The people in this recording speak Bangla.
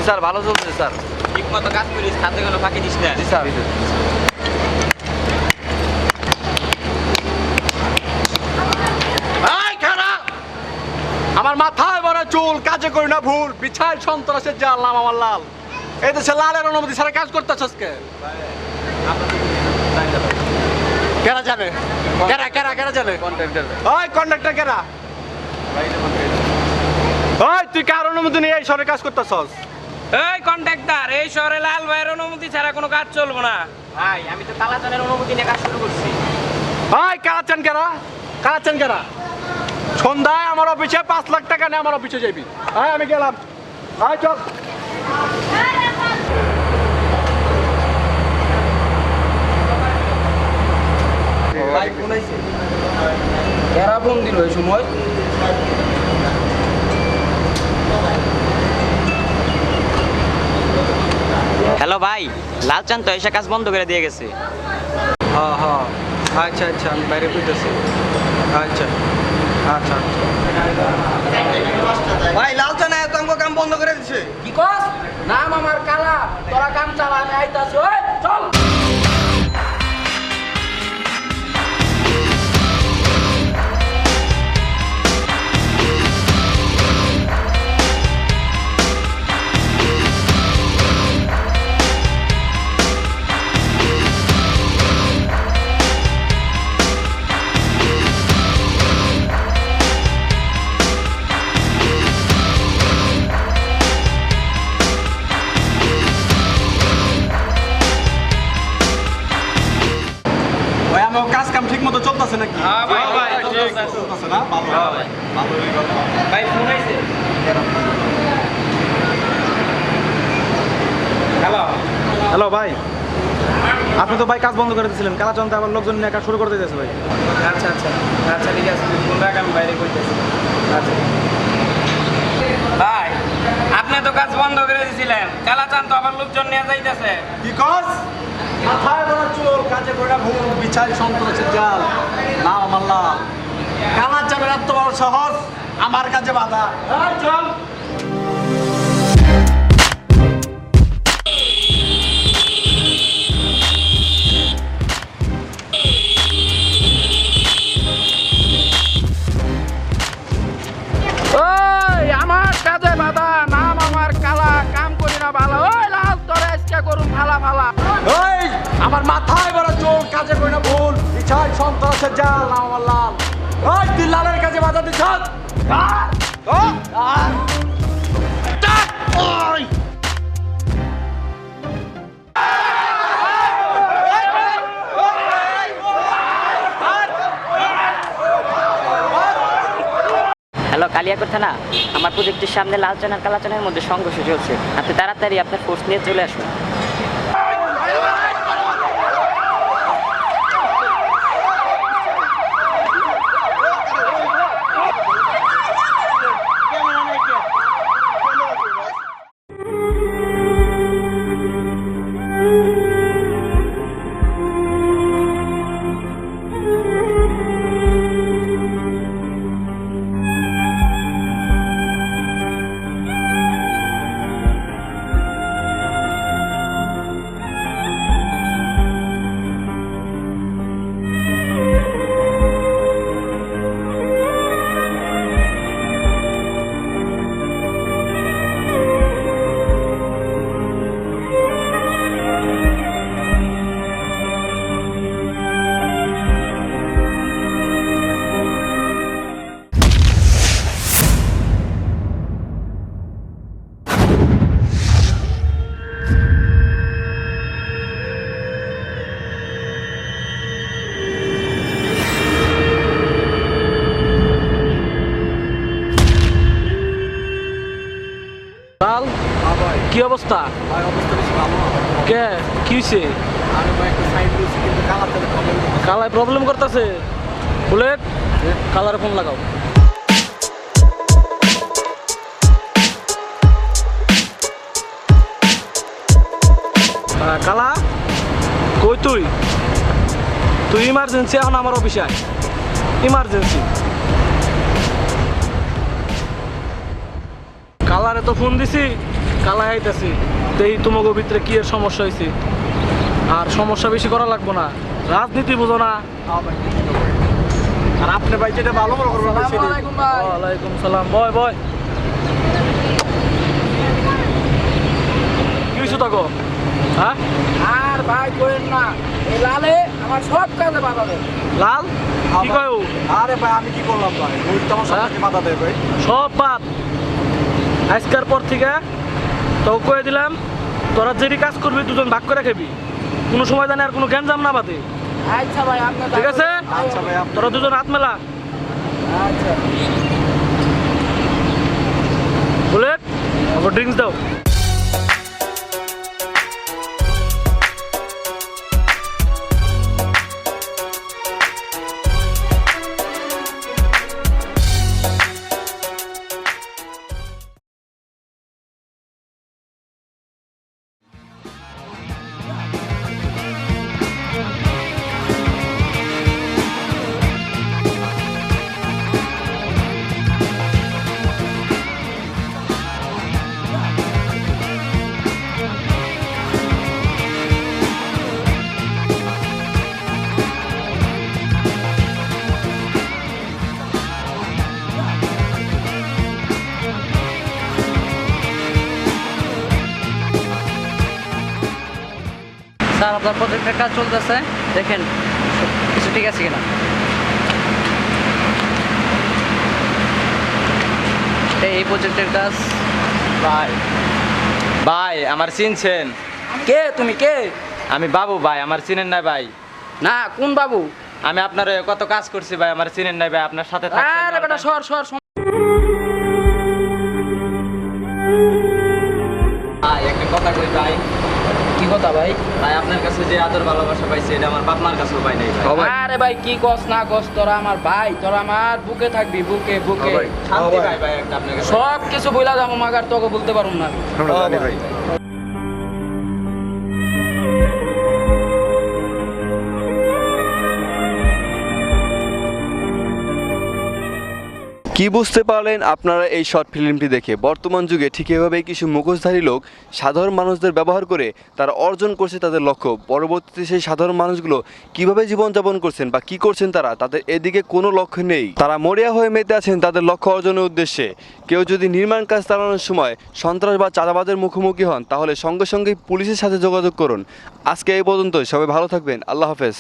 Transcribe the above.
জি স্যার, ভালো চলছে স্যার। ঠিক মতো কাজ করিস, হাতে কোনো ফাঁকি দিস না। জি স্যার। আমার মাথায় বড় চুল, কাজে করি না ভুল, বিছাল সন্ত্রাসের জাল, নাম আমার লাল। এই দেশে লালের অনুমতি ছাড়া কাজ করতেছ আজকে। কেরা জানে? কেরা জানে? কন্ট্রাক্টর ওই কন্ডাক্টর কেরা? ওই তুই কার অনুমতি নিয়ে এই শহরে কাজ করতেছস? এই কন্ট্রাক্টর, এই শহরে লাল ভাইয়ের অনুমতি ছাড়া কোনো কাজ চলবে না। ভাই আমি তো কালাচানের অনুমতি নিয়ে কাজ শুরু করছি। ওই কারাচান কেরা? সন্ধ্যায় আমার অফিসে 5 লাখ টাকা নিয়ে আমার অফিসে যাবি। আমি গেলাম। চল। ভাই ফোন আইছে। কেরা ফোন দিল এই সময়? হ্যালো ভাই, লালচান তো এসে কাজ বন্ধ করে দিয়ে গেছে। হ্যাঁ, আচ্ছা আমি বাইরে বুঝতেছি। আচ্ছা। ভাই লালচান তো আমাকে কাম বন্ধ করে দিছে। কি কস? নাম আমার কালা, তোরা কাম চালা, আমি আইতাছি। ওই চল। ভাই আমার কাজ কাম ঠিক মতো চলতেছে নাকি? হ্যাঁ ভাই, ঠিক চলতেছে না? ভালো। ভাই ফোন আইছে। হ্যালো ভাই, আপনি তো ভাই কাজ বন্ধ করে দিয়েছিলেন, কালাচান তো আবার লোকজন নিয়ে কাজ শুরু করতে দিয়েছে ভাই। আচ্ছা ঠিক আছে, তুই ফোন রাখ, আমি বাইরে করতেছি। আচ্ছা ভাই, আপনি তো কাজ বন্ধ করে দিয়েছিলেন, কালাচান তো আবার লোকজন নিয়ে যাইতেছে। বিকজ মাথায় বড় চুল, কাজে করি না ভুল, বিছাল সন্ত্রাসের জাল, নাম আমার লাল। কালাচানের এত বড় সহজ, আমার কাছে বাধা। চল। ওই আমার কাজে বাধা, নাম আমার কালা, কাম করি না ভালো। ওই লাল তোরে আজকে করুন ফালা। ওই আমার মাথায় বড় চুল, কাজে করি না ভুল, বিছাল সন্ত্রাসের জাল, নাম আমার লাল। ওই তুই লালের কাছে বাধা দিছ? হ্যালো কালিয়াকোট থানা, আমার প্রজেক্টের সামনে লালচান আর কালাচানের মধ্যে সংঘর্ষ চলছে। আপনি তাড়াতাড়ি আপনার ফোর্স নিয়ে চলে আসুন। লাল, কি অবস্থা? কে কি হয়েছে? কালায় প্রবলেম করতেছে। বুলেট, কালারে ফোন লাগাও। কালা, কই তুই? ইমার্জেন্সি এখন আমার অফিসে আয়, ইমার্জেন্সি। কালারে তো ফোন দিছি, কালা আইতাছি দেখি তোমাকে ভিতরে কি এর সমস্যা হয়েছে। আর সমস্যা বেশি করা লাগবো না, রাজনীতি বুঝো না। আর আপনি ভাই যেটা ভালো মনে করবেন ভাই সেটাই। ওয়ালাইকুম সালাম। বয় বয়, কি হয়েছে তাকো? হ্যাঁ আর ভাই কইেন না, এই লালে আমার সব কাজে বাধা দেয়। লাল কি কয় ও? আরে ভাই আমি কি করলাম ভাই, ওই তো আমার সাথে বাধা দেয় ভাই। সব বাদ, আজকের পর থেকে তো কয়ে দিলাম তোরা যেটি কাজ করবি দুজন ভাগ করে খাবি, কোনো সময় জানি আর কোনো গ্যাঞ্জাম না বাদে। আচ্ছা ভাই আপনি ঠিক আছে? আচ্ছা ভাই আপনি তোরা দুজন হাত মেলা। আচ্ছা বুলেট ওকে ড্রিঙ্কস দাও। স্যার আপনার প্রজেক্টের কাজ চলতেছে, দেখেন কিছু ঠিক আছে কিনা। এই প্রজেক্টের কাজ। ভাই ভাই আমার চিনছেন? কে তুমি কে? আমি বাবু ভাই, আমার চিনেন নাই ভাই? না কোন বাবু? আমি আপনার কত কাজ করছি ভাই, আমার চিনেন নাই ভাই? আপনার সাথে থাকছি আরে বেটা সর সর। ভাই একটা কথা কই ভাই। কি কথা ভাই? ভাই আপনার কাছে যে আদর ভালোবাসা পাইছি এটা আমার বাপ মার কাছেও পাই নাই ভাই। আরে ভাই কি কস না কস, তোরা আমার ভাই, তোরা আমার বুকে থাকবি, বুকে বুকে। শান্তি ভাই ভাই একটা আপনার কাছে। সব কিছু বইলা যাবো, মাগার তোকে বলতে পারুম না। ভাই কি বুঝতে পারলেন আপনারা এই শর্ট ফিল্মটি দেখে? বর্তমান যুগে ঠিক এভাবেই কিছু মুখোশধারী লোক সাধারণ মানুষদের ব্যবহার করে তারা অর্জন করছে তাদের লক্ষ্য। পরবর্তীতে সেই সাধারণ মানুষগুলো কিভাবে জীবনযাপন করছেন বা কি করছেন তাদের এদিকে কোনো লক্ষ্য নেই। তারা মরিয়া হয়ে মেতে আছেন তাদের লক্ষ্য অর্জনের উদ্দেশ্যে। কেউ যদি নির্মাণ কাজ চালানোর সময় সন্ত্রাস বা চাঁদাবাজের মুখোমুখি হন তাহলে সঙ্গে সঙ্গেই পুলিশের সাথে যোগাযোগ করুন। আজকে এই পর্যন্ত, সবাই ভালো থাকবেন, আল্লাহ হাফেজ।